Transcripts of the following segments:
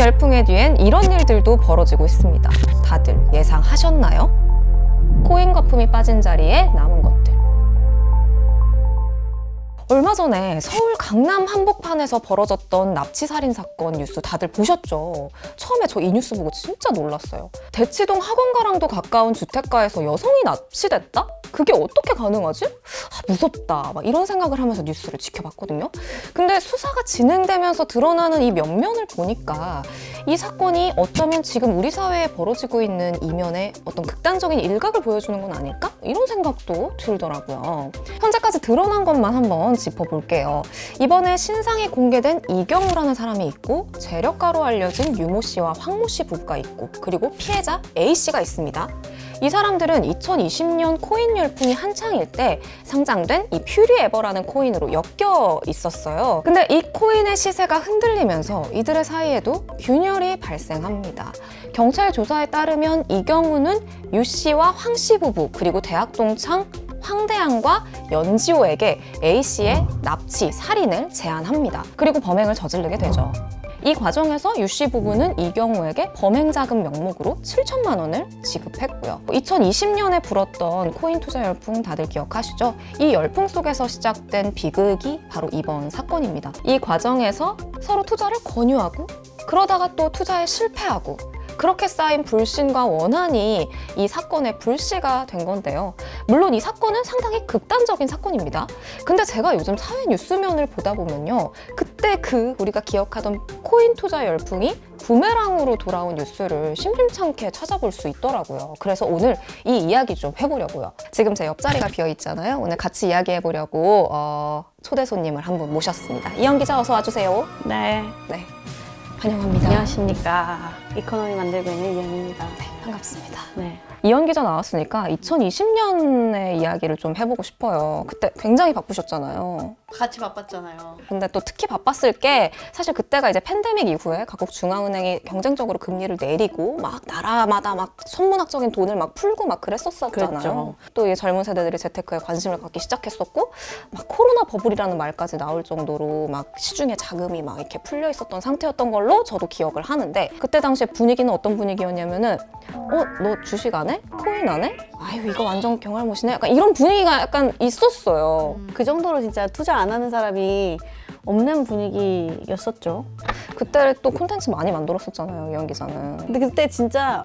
열풍의 뒤엔 이런 일들도 벌어지고 있습니다. 다들 예상하셨나요? 코인 거품이 빠진 자리에 남은 것들. 얼마 전에 서울 강남 한복판에서 벌어졌던 납치살인 사건 뉴스 다들 보셨죠? 처음에 저 이 뉴스 보고 진짜 놀랐어요. 대치동 학원가랑도 가까운 주택가에서 여성이 납치됐다? 그게 어떻게 가능하지? 무섭다. 막 이런 생각을 하면서 뉴스를 지켜봤거든요. 근데 수사가 진행되면서 드러나는 이 면면을 보니까 이 사건이 어쩌면 지금 우리 사회에 벌어지고 있는 이면의 어떤 극단적인 일각을 보여주는 건 아닐까? 이런 생각도 들더라고요. 현재까지 드러난 것만 한번 짚어볼게요. 이번에 신상이 공개된 이경우라는 사람이 있고 재력가로 알려진 유모 씨와 황모 씨 부부가 있고 그리고 피해자 A 씨가 있습니다. 이 사람들은 2020년 코인 열풍이 한창일 때 상장된 이 퓨리 에버라는 코인으로 엮여 있었어요. 근데 이 코인의 시세가 흔들리면서 이들의 사이에도 균열이 발생합니다. 경찰 조사에 따르면 이경우는 유 씨와 황 씨 부부 그리고 대학 동창 황대양과 연지호에게 A 씨의 납치, 살인을 제안합니다. 그리고 범행을 저지르게 되죠. 이 과정에서 유 씨 부부는 이경우에게 범행 자금 명목으로 7천만 원을 지급했고요. 2020년에 불었던 코인 투자 열풍 다들 기억하시죠? 이 열풍 속에서 시작된 비극이 바로 이번 사건입니다. 이 과정에서 서로 투자를 권유하고 그러다가 또 투자에 실패하고 그렇게 쌓인 불신과 원한이 이 사건의 불씨가 된 건데요. 물론 이 사건은 상당히 극단적인 사건입니다. 근데 제가 요즘 사회 뉴스면을 보다 보면요. 그때 우리가 기억하던 코인 투자 열풍이 부메랑으로 돌아온 뉴스를 심심찮게 찾아볼 수 있더라고요. 그래서 오늘 이 이야기 좀 해보려고요. 지금 제 옆자리가 비어 있잖아요. 오늘 같이 이야기해보려고 초대 손님을 한 분 모셨습니다. 이현 기자 어서 와주세요. 네. 환영합니다. 안녕하십니까. 이코노미 만들고 있는 이현입니다. 네, 반갑습니다. 네. 이현 기자 나왔으니까 2020년의 이야기를 좀 해보고 싶어요. 그때 굉장히 바쁘셨잖아요. 같이 바빴잖아요. 근데 또 특히 바빴을 게 사실 그때가 이제 팬데믹 이후에 각국 중앙은행이 경쟁적으로 금리를 내리고 막 나라마다 막 천문학적인 돈을 막 풀고 막 그랬었잖아요. 그랬죠. 또 이제 젊은 세대들이 재테크에 관심을 갖기 시작했었고 막 코로나 버블이라는 말까지 나올 정도로 막 시중에 자금이 막 이렇게 풀려 있었던 상태였던 걸로 저도 기억을 하는데 그때 당시에 분위기는 어떤 분위기였냐면은 너 주식 안 해? 코인 안 해? 아유 이거 완전 경알못이네. 약간 이런 분위기가 약간 있었어요. 그 정도로 진짜 투자 안 하는 사람이 없는 분위기였었죠. 그때 또 콘텐츠 많이 만들었었잖아요, 이현 기자는. 근데 그때 진짜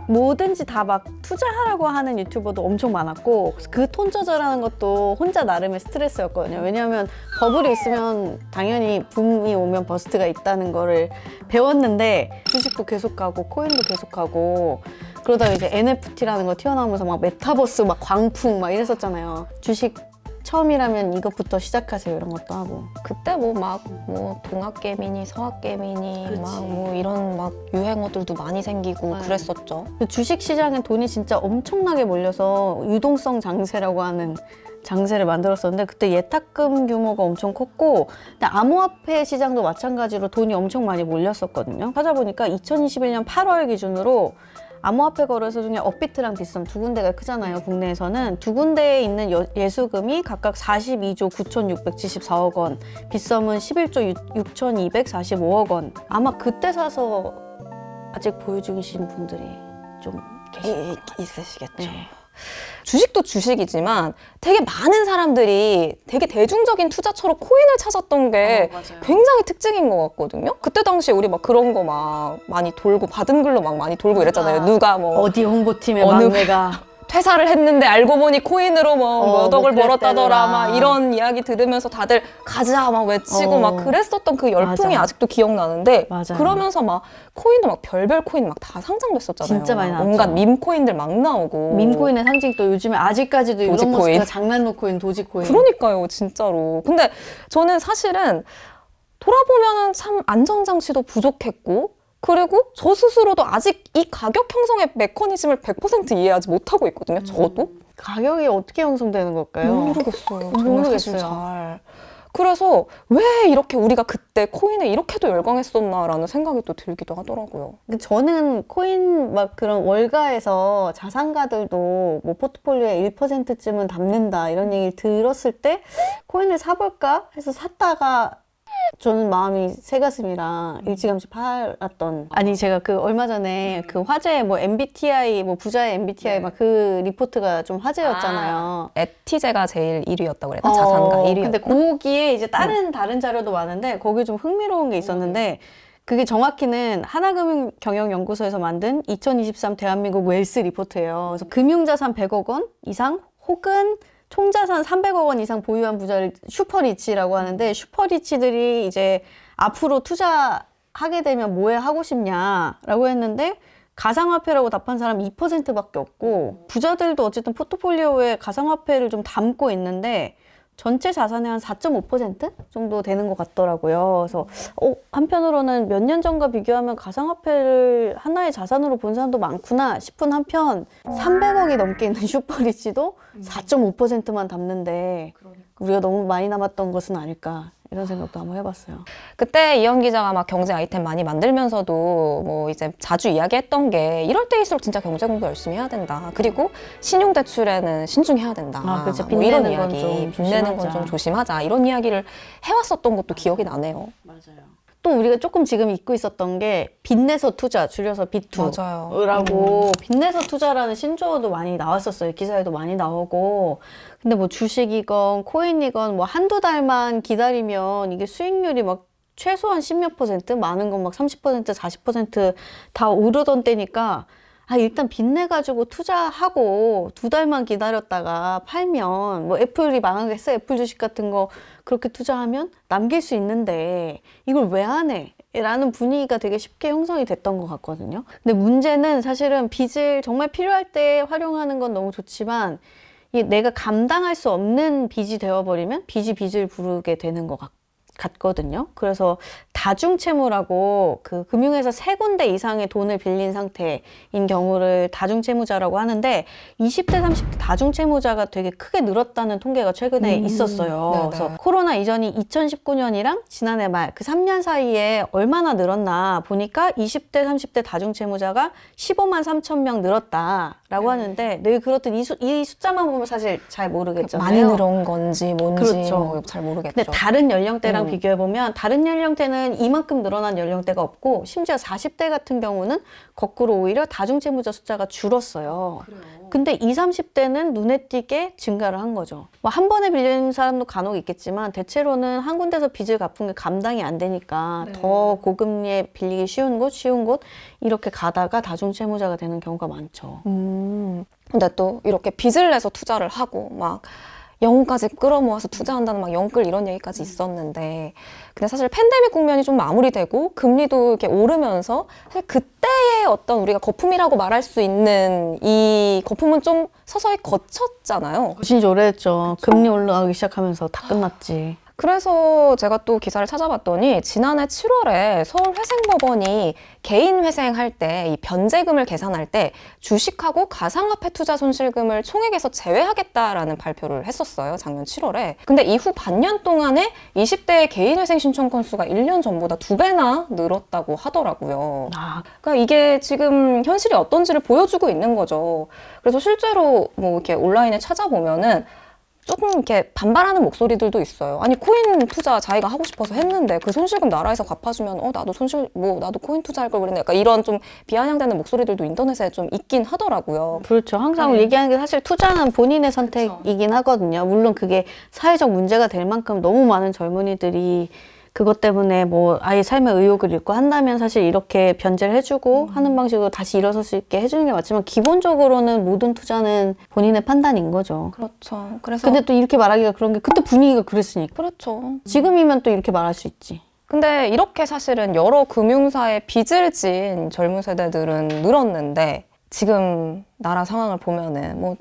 뭐든지 다 막 투자하라고 하는 유튜버도 엄청 많았고 그 톤 조절하는 것도 혼자 나름의 스트레스였거든요. 왜냐하면 버블이 있으면 당연히 붐이 오면 버스트가 있다는 거를 배웠는데 주식도 계속 가고 코인도 계속 가고 그러다가 이제 NFT라는 거 튀어나오면서 막 메타버스 막 광풍 막 이랬었잖아요. 주식 처음이라면 이것부터 시작하세요 이런 것도 하고 그때 뭐 동학개미니 서학개미니 그치. 막 뭐 이런 막 유행어들도 많이 생기고 네. 그랬었죠. 주식 시장에 돈이 진짜 엄청나게 몰려서 유동성 장세라고 하는 장세를 만들었었는데 그때 예탁금 규모가 엄청 컸고 근데 암호화폐 시장도 마찬가지로 돈이 엄청 많이 몰렸었거든요. 찾아보니까 2021년 8월 기준으로 암호화폐 거래소 중에 업비트랑 빗썸 두 군데가 크잖아요. 국내에서는 두 군데에 있는 예수금이 각각 42조 9,674억 원, 빗썸은 11조 6,245억 원. 아마 그때 사서 아직 보유 중이신 분들이 좀 있으시겠죠. 네. 주식도 주식이지만 되게 많은 사람들이 되게 대중적인 투자처로 코인을 찾았던 게 맞아요. 굉장히 특징인 것 같거든요. 그때 당시에 우리 막 그런 거 막 많이 돌고 받은 글로 막 많이 돌고 이랬잖아요. 누가 뭐 어디 홍보팀의 어느 막내가 퇴사를 했는데 알고 보니 코인으로 뭐 몇 억을 뭐 벌었다더라 그랬다더라. 막 이런 이야기 들으면서 다들 가자 막 외치고 막 그랬었던 그 열풍이 맞아. 아직도 기억나는데 맞아요. 그러면서 막 코인도 막 별별 코인 막 다 상장됐었잖아요. 진짜 많이 막 나왔죠. 온갖 밈 코인들 막 나오고 민코인의 상징 또 요즘에 아직까지도 일론 도지코인. 머스크가 장난로 코인, 도지코인. 그러니까요 진짜로. 근데 저는 사실은 돌아보면 참 안전장치도 부족했고 그리고 저 스스로도 아직 이 가격 형성의 메커니즘을 100% 이해하지 못하고 있거든요. 저도. 가격이 어떻게 형성되는 걸까요? 모르겠어요. 저는 모르겠어요. 사실 잘. 그래서 왜 이렇게 우리가 그때 코인에 이렇게도 열광했었나라는 생각이 또 들기도 하더라고요. 근데 저는 코인 막 그런 월가에서 자산가들도 뭐 포트폴리오에 1%쯤은 담는다 이런 얘기를 들었을 때 코인을 사볼까 해서 샀다가 저는 마음이 새가슴이라 일찌감치 팔았던. 아니 제가 그 얼마 전에 그 화제 뭐 MBTI 뭐 부자의 MBTI 막 그 리포트가 좀 화제였잖아요. 에티제가 제일 1위였다고 그랬나? 자산가 1위였나? 근데 거기에 이제 다른 자료도 많은데 거기 좀 흥미로운 게 있었는데 그게 정확히는 하나금융경영연구소에서 만든 2023 대한민국 웰스 리포트예요. 그래서 금융자산 100억 원 이상 혹은 총자산 300억 원 이상 보유한 부자를 슈퍼리치라고 하는데, 슈퍼리치들이 이제 앞으로 투자하게 되면 뭐에 하고 싶냐라고 했는데 가상화폐라고 답한 사람 2%밖에 없고, 부자들도 어쨌든 포트폴리오에 가상화폐를 좀 담고 있는데 전체 자산의 한 4.5% 정도 되는 것 같더라고요. 그래서 한편으로는 몇 년 전과 비교하면 가상화폐를 하나의 자산으로 본 사람도 많구나 싶은 한편 300억이 넘게 있는 슈퍼리치도 4.5%만 담는데 우리가 너무 많이 남았던 것은 아닐까, 이런 생각도 한번 해봤어요. 그때 이현 기자가 막 경제 아이템 많이 만들면서도 뭐 이제 자주 이야기했던 게 이럴 때일수록 진짜 경제 공부 열심히 해야 된다. 그리고 신용 대출에는 신중해야 된다. 그렇죠. 뭐 이런 빚내는 건 이야기, 좀 빚내는 건 조심하자. 좀 조심하자. 이런 이야기를 해왔었던 것도 기억이 나네요. 맞아요. 또 우리가 조금 지금 잊고 있었던 게 빚내서 투자, 줄여서 맞아요. 빚투라고 빚내서 투자라는 신조어도 많이 나왔었어요. 기사에도 많이 나오고. 근데 뭐 주식이건 코인이건 뭐 한두 달만 기다리면 이게 수익률이 막 최소한 10몇 %, 많은 건 막 30%, 40%다 오르던 때니까 일단 빚내가지고 투자하고 두 달만 기다렸다가 팔면 뭐 애플이 망하겠어? 애플 주식 같은 거 그렇게 투자하면 남길 수 있는데 이걸 왜 안 해? 라는 분위기가 되게 쉽게 형성이 됐던 것 같거든요. 근데 문제는 사실은 빚을 정말 필요할 때 활용하는 건 너무 좋지만 이게 내가 감당할 수 없는 빚이 되어버리면 빚이 빚을 부르게 되는 것 같거든요. 그래서 다중채무라고 그 금융회사 3군데 이상의 돈을 빌린 상태인 경우를 다중채무자라고 하는데 20대, 30대 다중채무자가 되게 크게 늘었다는 통계가 최근에 있었어요. 네네. 그래서 코로나 이전이 2019년이랑 지난해 말 그 3년 사이에 얼마나 늘었나 보니까 20대, 30대 다중채무자가 15만 3천 명 늘었다라고 하는데 늘 그렇듯 이 숫자만 보면 사실 잘 모르겠잖아요. 많이 늘은 건지 뭔지 그렇죠. 뭐 잘 모르겠죠. 근데 다른 연령대랑 비교해보면 다른 연령대는 이만큼 늘어난 연령대가 없고 심지어 40대 같은 경우는 거꾸로 오히려 다중채무자 숫자가 줄었어요. 근데 20, 30대는 눈에 띄게 증가를 한 거죠. 뭐 한 번에 빌린 사람도 간혹 있겠지만 대체로는 한 군데서 빚을 갚은 게 감당이 안 되니까 더 고금리에 빌리기 쉬운 곳 이렇게 가다가 다중채무자가 되는 경우가 많죠. 근데 또 이렇게 빚을 내서 투자를 하고 막 영혼까지 끌어모아서 투자한다는 막 영끌 이런 얘기까지 있었는데, 근데 사실 팬데믹 국면이 좀 마무리되고 금리도 이렇게 오르면서 사실 그때의 어떤 우리가 거품이라고 말할 수 있는 이 거품은 좀 서서히 거쳤잖아요. 진짜 오래됐죠. 금리 올라가기 시작하면서 다 끝났지. 그래서 제가 또 기사를 찾아봤더니 지난해 7월에 서울회생법원이 개인 회생할 때 이 변제금을 계산할 때 주식하고 가상화폐 투자 손실금을 총액에서 제외하겠다라는 발표를 했었어요. 작년 7월에. 근데 이후 반년 동안에 20대의 개인 회생 신청 건수가 1년 전보다 2배나 늘었다고 하더라고요. 그러니까 이게 지금 현실이 어떤지를 보여주고 있는 거죠. 그래서 실제로 뭐 이렇게 온라인에 찾아보면은 조금 이렇게 반발하는 목소리들도 있어요. 아니 코인 투자 자기가 하고 싶어서 했는데 그 손실금 나라에서 갚아주면 나도 코인 투자할 걸 그랬네. 약간 이런 좀 비아냥대는 목소리들도 인터넷에 좀 있긴 하더라고요. 그렇죠. 항상 얘기하는 게 사실 투자는 본인의 선택이긴 하거든요. 물론 그게 사회적 문제가 될 만큼 너무 많은 젊은이들이 그것 때문에 뭐 아예 삶의 의욕을 잃고 한다면 사실 이렇게 변제를 해주고 하는 방식으로 다시 일어설 수 있게 해주는 게 맞지만 기본적으로는 모든 투자는 본인의 판단인 거죠. 그렇죠. 그래서 근데 또 이렇게 말하기가 그런 게 그때 분위기가 그랬으니까. 그렇죠. 지금이면 또 이렇게 말할 수 있지. 근데 이렇게 사실은 여러 금융사에 빚을 진 젊은 세대들은 늘었는데 지금 나라 상황을 보면은 뭐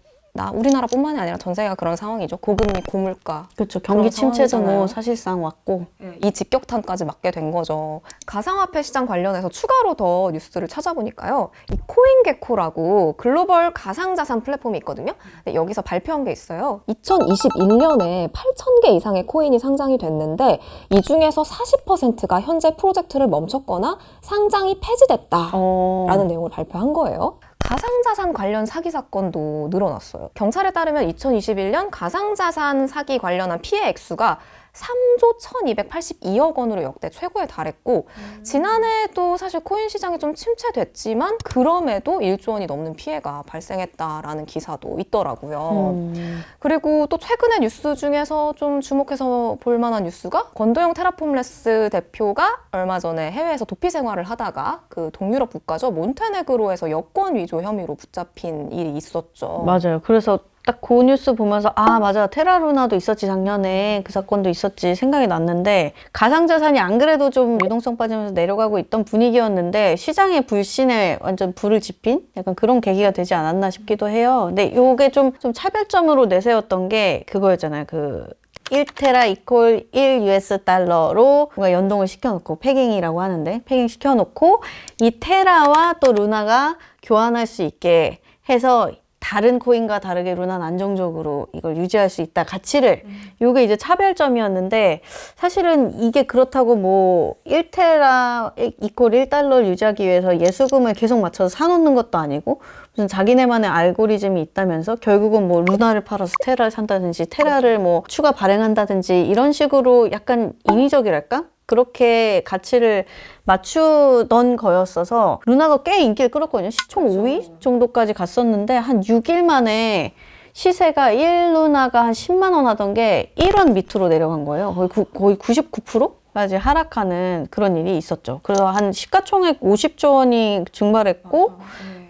우리나라뿐만이 아니라 전 세계가 그런 상황이죠. 고금리, 고물가. 그렇죠. 경기 침체도 상황이잖아요. 뭐 사실상 왔고. 이 직격탄까지 맞게 된 거죠. 가상화폐 시장 관련해서 추가로 더 뉴스를 찾아보니까요. 이 코인게코라고 글로벌 가상자산 플랫폼이 있거든요. 근데 여기서 발표한 게 있어요. 2021년에 8,000개 이상의 코인이 상장이 됐는데 이 중에서 40%가 현재 프로젝트를 멈췄거나 상장이 폐지됐다라는 내용을 발표한 거예요. 가상자산 관련 사기 사건도 늘어났어요. 경찰에 따르면 2021년 가상자산 사기 관련한 피해 액수가 3조 1282억 원으로 역대 최고에 달했고 지난해에도 사실 코인 시장이 좀 침체됐지만 그럼에도 1조 원이 넘는 피해가 발생했다라는 기사도 있더라고요. 그리고 또 최근의 뉴스 중에서 좀 주목해서 볼 만한 뉴스가 권도영 테라폼레스 대표가 얼마 전에 해외에서 도피 생활을 하다가 그 동유럽 국가죠. 몬테네그로에서 여권 위조 혐의로 붙잡힌 일이 있었죠. 맞아요. 그래서 딱 그 뉴스 보면서 아 맞아 테라루나도 있었지 작년에 그 사건도 있었지 생각이 났는데 가상자산이 안 그래도 좀 유동성 빠지면서 내려가고 있던 분위기였는데 시장의 불신에 완전 불을 지핀 약간 그런 계기가 되지 않았나 싶기도 해요. 근데 요게 좀 차별점으로 내세웠던 게 그거였잖아요. 그 1테라 이퀄 1 US 달러로 뭔가 연동을 시켜놓고 패깅이라고 하는데 패깅 시켜놓고 이 테라와 또 루나가 교환할 수 있게 해서 다른 코인과 다르게 루나는 안정적으로 이걸 유지할 수 있다 가치를 요게 이제 차별점이었는데 사실은 이게 그렇다고 뭐 1테라 이퀄 1달러를 유지하기 위해서 예수금을 계속 맞춰서 사놓는 것도 아니고 무슨 자기네만의 알고리즘이 있다면서 결국은 뭐 루나를 팔아서 테라를 산다든지 테라를 뭐 추가 발행한다든지 이런 식으로 약간 인위적이랄까? 그렇게 가치를 맞추던 거였어서 루나가 꽤 인기를 끌었거든요. 시총 5위 정도까지 갔었는데 한 6일 만에 시세가 1루나가 한 10만 원 하던 게 1원 밑으로 내려간 거예요. 거의 99%까지 하락하는 그런 일이 있었죠. 그래서 한 시가총액 50조 원이 증발했고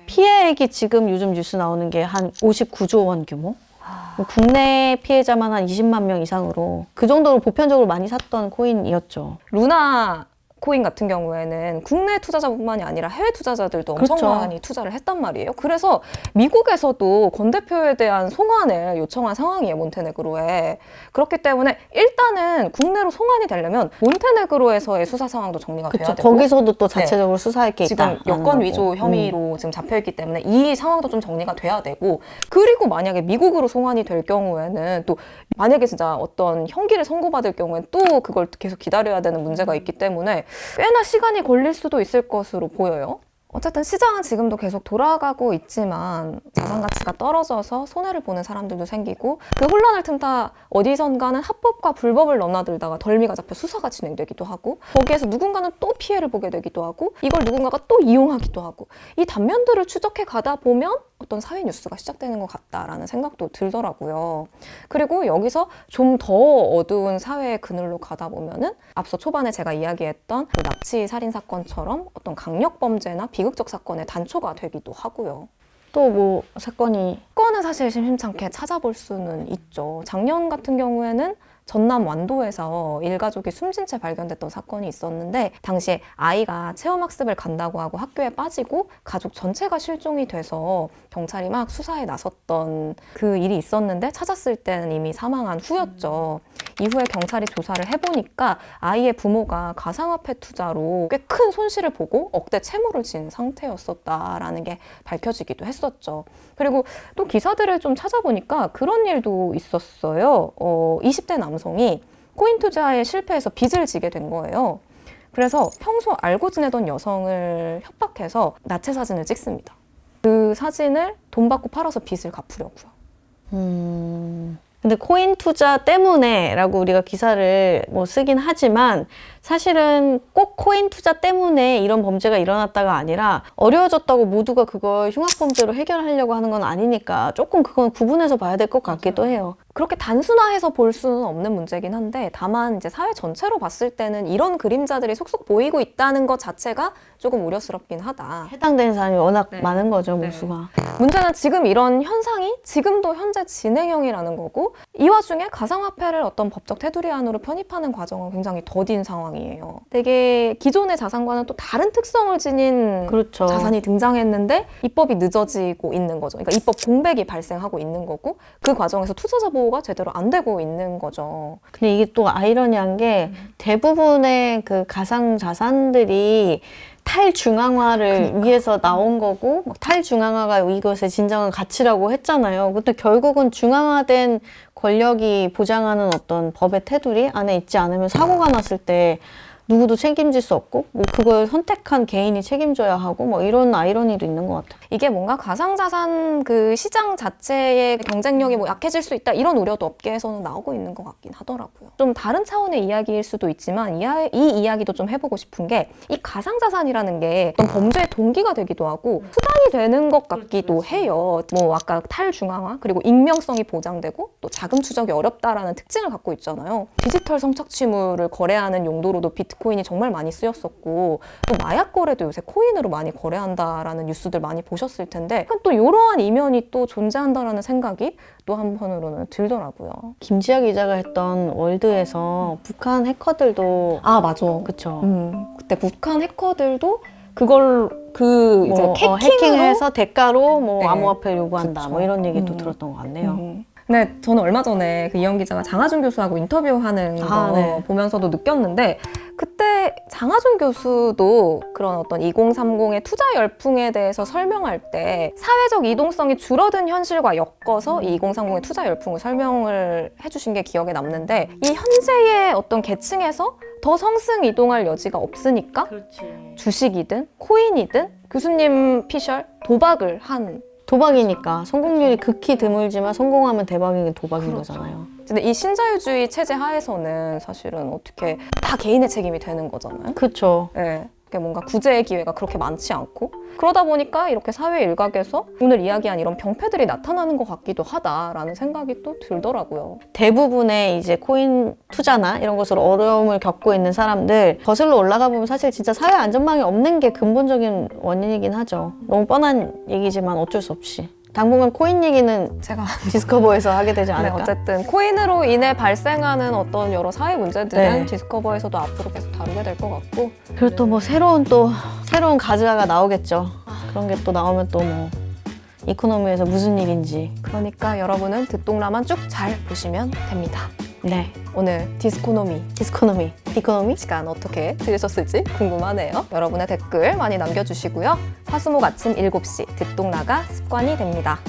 피해액이 지금 요즘 뉴스 나오는 게 한 59조 원 규모? 국내 피해자만 한 20만 명 이상으로 그 정도로 보편적으로 많이 샀던 코인이었죠. 루나 코인 같은 경우에는 국내 투자자뿐만이 아니라 해외 투자자들도 엄청 그렇죠. 많이 투자를 했단 말이에요. 그래서 미국에서도 권 대표에 대한 송환을 요청한 상황이에요, 몬테네그로에. 그렇기 때문에 일단은 국내로 송환이 되려면 몬테네그로에서의 수사 상황도 정리가 돼야 그쵸. 되고 거기서도 또 자체적으로 수사할 게 있다. 지금 여권 위조 혐의로 지금 잡혀있기 때문에 이 상황도 좀 정리가 돼야 되고 그리고 만약에 미국으로 송환이 될 경우에는 또 만약에 진짜 어떤 형기를 선고받을 경우엔 또 그걸 계속 기다려야 되는 문제가 있기 때문에 꽤나 시간이 걸릴 수도 있을 것으로 보여요. 어쨌든 시장은 지금도 계속 돌아가고 있지만 자산 가치가 떨어져서 손해를 보는 사람들도 생기고 그 혼란을 틈타 어디선가는 합법과 불법을 넘나들다가 덜미가 잡혀 수사가 진행되기도 하고 거기에서 누군가는 또 피해를 보게 되기도 하고 이걸 누군가가 또 이용하기도 하고 이 단면들을 추적해 가다 보면 어떤 사회 뉴스가 시작되는 것 같다라는 생각도 들더라고요. 그리고 여기서 좀 더 어두운 사회의 그늘로 가다 보면은 앞서 초반에 제가 이야기했던 그 납치 살인 사건처럼 어떤 강력 범죄나 비극적 사건의 단초가 되기도 하고요. 또 뭐 사건이 사건은 사실 심심찮게 찾아볼 수는 있죠. 작년 같은 경우에는 전남 완도에서 일가족이 숨진 채 발견됐던 사건이 있었는데 당시에 아이가 체험학습을 간다고 하고 학교에 빠지고 가족 전체가 실종이 돼서 경찰이 막 수사에 나섰던 그 일이 있었는데 찾았을 때는 이미 사망한 후였죠. 이후에 경찰이 조사를 해보니까 아이의 부모가 가상화폐 투자로 꽤 큰 손실을 보고 억대 채무를 진 상태였었다라는 게 밝혀지기도 했었죠. 그리고 또 기사들을 좀 찾아보니까 그런 일도 있었어요. 20대 남성이 코인 투자에 실패해서 빚을 지게 된 거예요. 그래서 평소 알고 지내던 여성을 협박해서 나체 사진을 찍습니다. 그 사진을 돈 받고 팔아서 빚을 갚으려고요. 근데 코인 투자 때문에라고 우리가 기사를 뭐 쓰긴 하지만 사실은 꼭 코인 투자 때문에 이런 범죄가 일어났다가 아니라 어려워졌다고 모두가 그걸 흉악범죄로 해결하려고 하는 건 아니니까 조금 그건 구분해서 봐야 될 것 같기도 해요. 그렇게 단순화해서 볼 수는 없는 문제긴 한데 다만 이제 사회 전체로 봤을 때는 이런 그림자들이 속속 보이고 있다는 것 자체가 조금 우려스럽긴 하다. 해당되는 사람이 워낙 네. 많은 거죠, 네. 무수가. 문제는 지금 이런 현상이 지금도 현재 진행형이라는 거고 이 와중에 가상화폐를 어떤 법적 테두리 안으로 편입하는 과정은 굉장히 더딘 상황이에요. 되게 기존의 자산과는 또 다른 특성을 지닌 그렇죠. 자산이 등장했는데 입법이 늦어지고 있는 거죠. 그러니까 입법 공백이 발생하고 있는 거고 그 과정에서 투자자 보호가 제대로 안 되고 있는 거죠. 근데 이게 또 아이러니한 게 대부분의 그 가상 자산들이 탈중앙화를 위해서 나온 거고 탈중앙화가 이것의 진정한 가치라고 했잖아요. 근데 결국은 중앙화된 권력이 보장하는 어떤 법의 테두리 안에 있지 않으면 사고가 났을 때 누구도 책임질 수 없고 뭐 그걸 선택한 개인이 책임져야 하고 뭐 이런 아이러니도 있는 것 같아요. 이게 뭔가 가상자산 그 시장 자체의 경쟁력이 뭐 약해질 수 있다 이런 우려도 업계에서는 나오고 있는 것 같긴 하더라고요. 좀 다른 차원의 이야기일 수도 있지만 이 이야기도 좀 해보고 싶은 게 이 가상자산이라는 게 어떤 범죄의 동기가 되기도 하고 수단이 되는 것 같기도 해요. 뭐 아까 탈중앙화 그리고 익명성이 보장되고 또 자금 추적이 어렵다라는 특징을 갖고 있잖아요. 디지털 성착취물을 거래하는 용도로도 비트코인이 정말 많이 쓰였었고 또 마약 거래도 요새 코인으로 많이 거래한다라는 뉴스들 많이 보셨을 텐데 또 이러한 이면이 또 존재한다라는 생각이 또 한편으로는 들더라고요. 김지아 기자가 했던 월드에서 북한 해커들도 아 맞아. 그쵸. 그때 북한 해커들도 그걸 그 이제 뭐, 해킹으로 해킹해서 대가로 뭐 네. 암호화폐를 요구한다 그쵸. 뭐 이런 얘기도 들었던 것 같네요. 네, 저는 얼마 전에 그 이영 기자가 장하준 교수하고 인터뷰하는 거 네. 보면서도 느꼈는데 그때 장하준 교수도 그런 어떤 2030의 투자 열풍에 대해서 설명할 때 사회적 이동성이 줄어든 현실과 엮어서 이 2030의 투자 열풍을 설명을 해주신 게 기억에 남는데 이 현재의 어떤 계층에서 더 성승 이동할 여지가 없으니까 주식이든 코인이든 교수님 피셜 도박을 한 도박이니까 성공률이 극히 드물지만 성공하면 대박인 도박인 그렇죠. 거잖아요. 근데 이 신자유주의 체제 하에서는 사실은 어떻게 다 개인의 책임이 되는 거잖아요. 그렇죠. 네. 그게 뭔가 구제의 기회가 그렇게 많지 않고 그러다 보니까 이렇게 사회 일각에서 오늘 이야기한 이런 병폐들이 나타나는 것 같기도 하다라는 생각이 또 들더라고요. 대부분의 이제 코인 투자나 이런 것으로 어려움을 겪고 있는 사람들 거슬러 올라가 보면 사실 진짜 사회 안전망이 없는 게 근본적인 원인이긴 하죠. 너무 뻔한 얘기지만 어쩔 수 없이. 당분간 코인 얘기는 제가 디스커버에서 하게 되지 네, 않을까? 어쨌든 코인으로 인해 발생하는 어떤 여러 사회 문제들은 네. 디스커버에서도 앞으로 계속 다루게 될 것 같고 그리고 또 뭐 새로운 가즈아가 나오겠죠. 그런 게 또 나오면 또 뭐 이코노미에서 무슨 일인지. 그러니까 여러분은 듣동라만 쭉 잘 보시면 됩니다. 네. 오늘 디스코노미 디코노미? 시간 어떻게 들으셨을지 궁금하네요. 여러분의 댓글 많이 남겨주시고요. 화수목 아침 7시 듣동나가 습관이 됩니다.